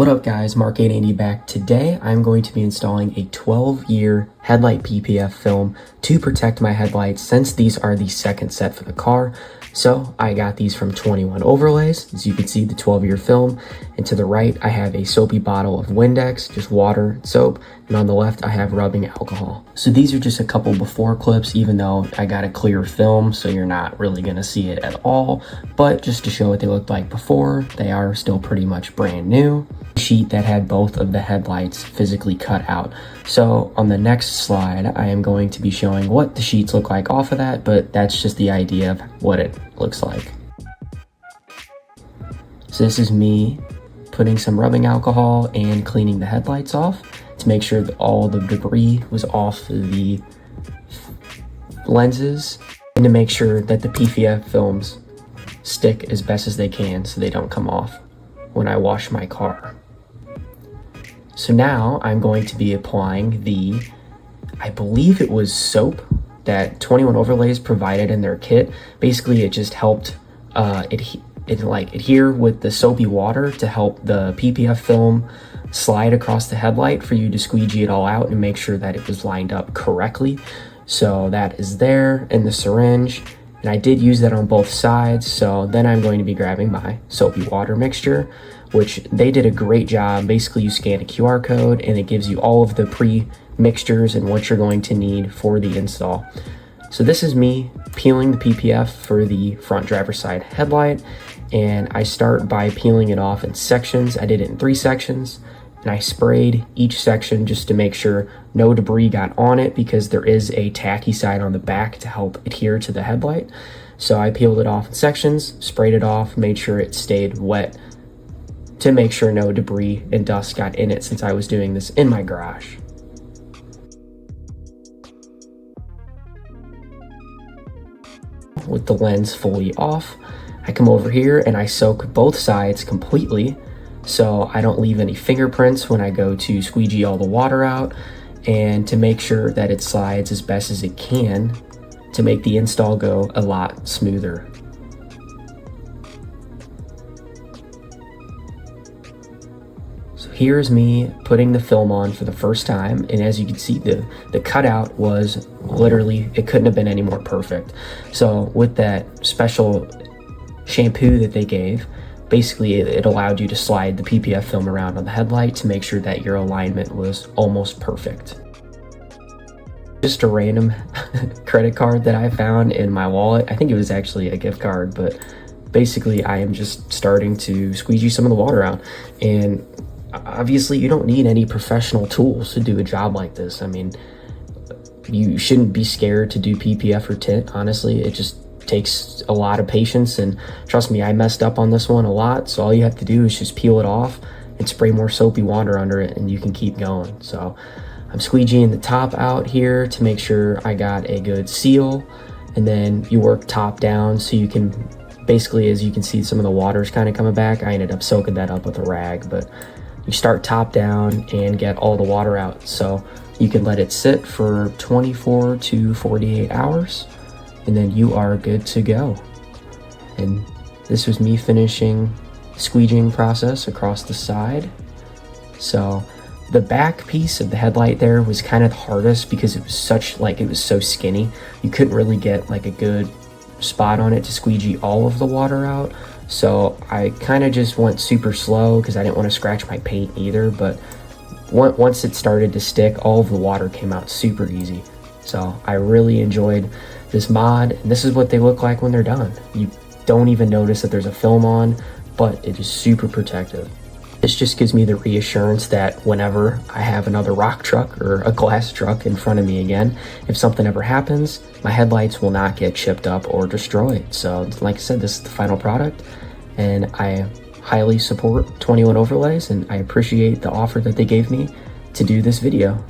What up guys, Mk8 back. Today I'm going to be installing a 12-year headlight PPF film to protect my headlights since these are the second set for the car. So I got these from 21 Overlays. As you can see, the 12-year film, and to the right I have a soapy bottle of Windex, just water and soap, and on the left I have rubbing alcohol. So these are just a couple before clips, even though I got a clear film so you're not really gonna see it at all, but just to show what they looked like before, they are still pretty much brand new. Sheet that had both of the headlights physically cut out. So on the next slide I am going to be showing what the sheets look like off of that, but that's just the idea of what it looks like. So this is me putting some rubbing alcohol and cleaning the headlights off to make sure that all the debris was off the lenses, and to make sure that the PPF films stick as best as they can so they don't come off when I wash my car. So now I'm going to be applying the, I believe it was soap that 21 Overlays provided in their kit. Basically, it just helped adhere with the soapy water to help the PPF film slide across the headlight for you to squeegee it all out and make sure that it was lined up correctly. So that is there in the syringe, and I did use that on both sides. So then I'm going to be grabbing my soapy water mixture, which they did a great job. Basically, you scan a QR code and it gives you all of the pre-mixtures and what you're going to need for the install. So this is me peeling the PPF for the front driver's side headlight, and I start by peeling it off in sections. I did it in 3 sections, and I sprayed each section just to make sure no debris got on it, because there is a tacky side on the back to help adhere to the headlight. So I peeled it off in sections, sprayed it off, made sure it stayed wet to make sure no debris and dust got in it, since I was doing this in my garage. With the lens fully off, I come over here and I soak both sides completely so I don't leave any fingerprints when I go to squeegee all the water out, and to make sure that it slides as best as it can to make the install go a lot smoother. So here's me putting the film on for the first time, and as you can see, the cutout was literally, it couldn't have been any more perfect. So with that special shampoo that they gave, basically it allowed you to slide the PPF film around on the headlight to make sure that your alignment was almost perfect. Just a random credit card that I found in my wallet. I think it was actually a gift card, but basically I am just starting to squeegee some of the water out. And obviously you don't need any professional tools to do a job like this. I mean, you shouldn't be scared to do PPF or tint. Honestly, it just takes a lot of patience, and trust me, I messed up on this one a lot. So all you have to do is just peel it off and spray more soapy water under it, and you can keep going. So I'm squeegeeing the top out here to make sure I got a good seal, and then you work top down so you can basically, as you can see, some of the water's kind of coming back. I ended up soaking that up with a rag, but you start top down and get all the water out. So you can let it sit for 24 to 48 hours, and then you are good to go. And this was me finishing the squeegeeing process across the side. So the back piece of the headlight there was kind of the hardest because it was so skinny. You couldn't really get like a good spot on it to squeegee all of the water out. So I kind of just went super slow because I didn't want to scratch my paint either. But once it started to stick, all of the water came out super easy. So I really enjoyed this mod, and this is what they look like when they're done. You don't even notice that there's a film on, but it is super protective. This just gives me the reassurance that whenever I have another rock truck or a glass truck in front of me again, if something ever happens, my headlights will not get chipped up or destroyed. So like I said, this is the final product, and I highly support 21 Overlays, and I appreciate the offer that they gave me to do this video.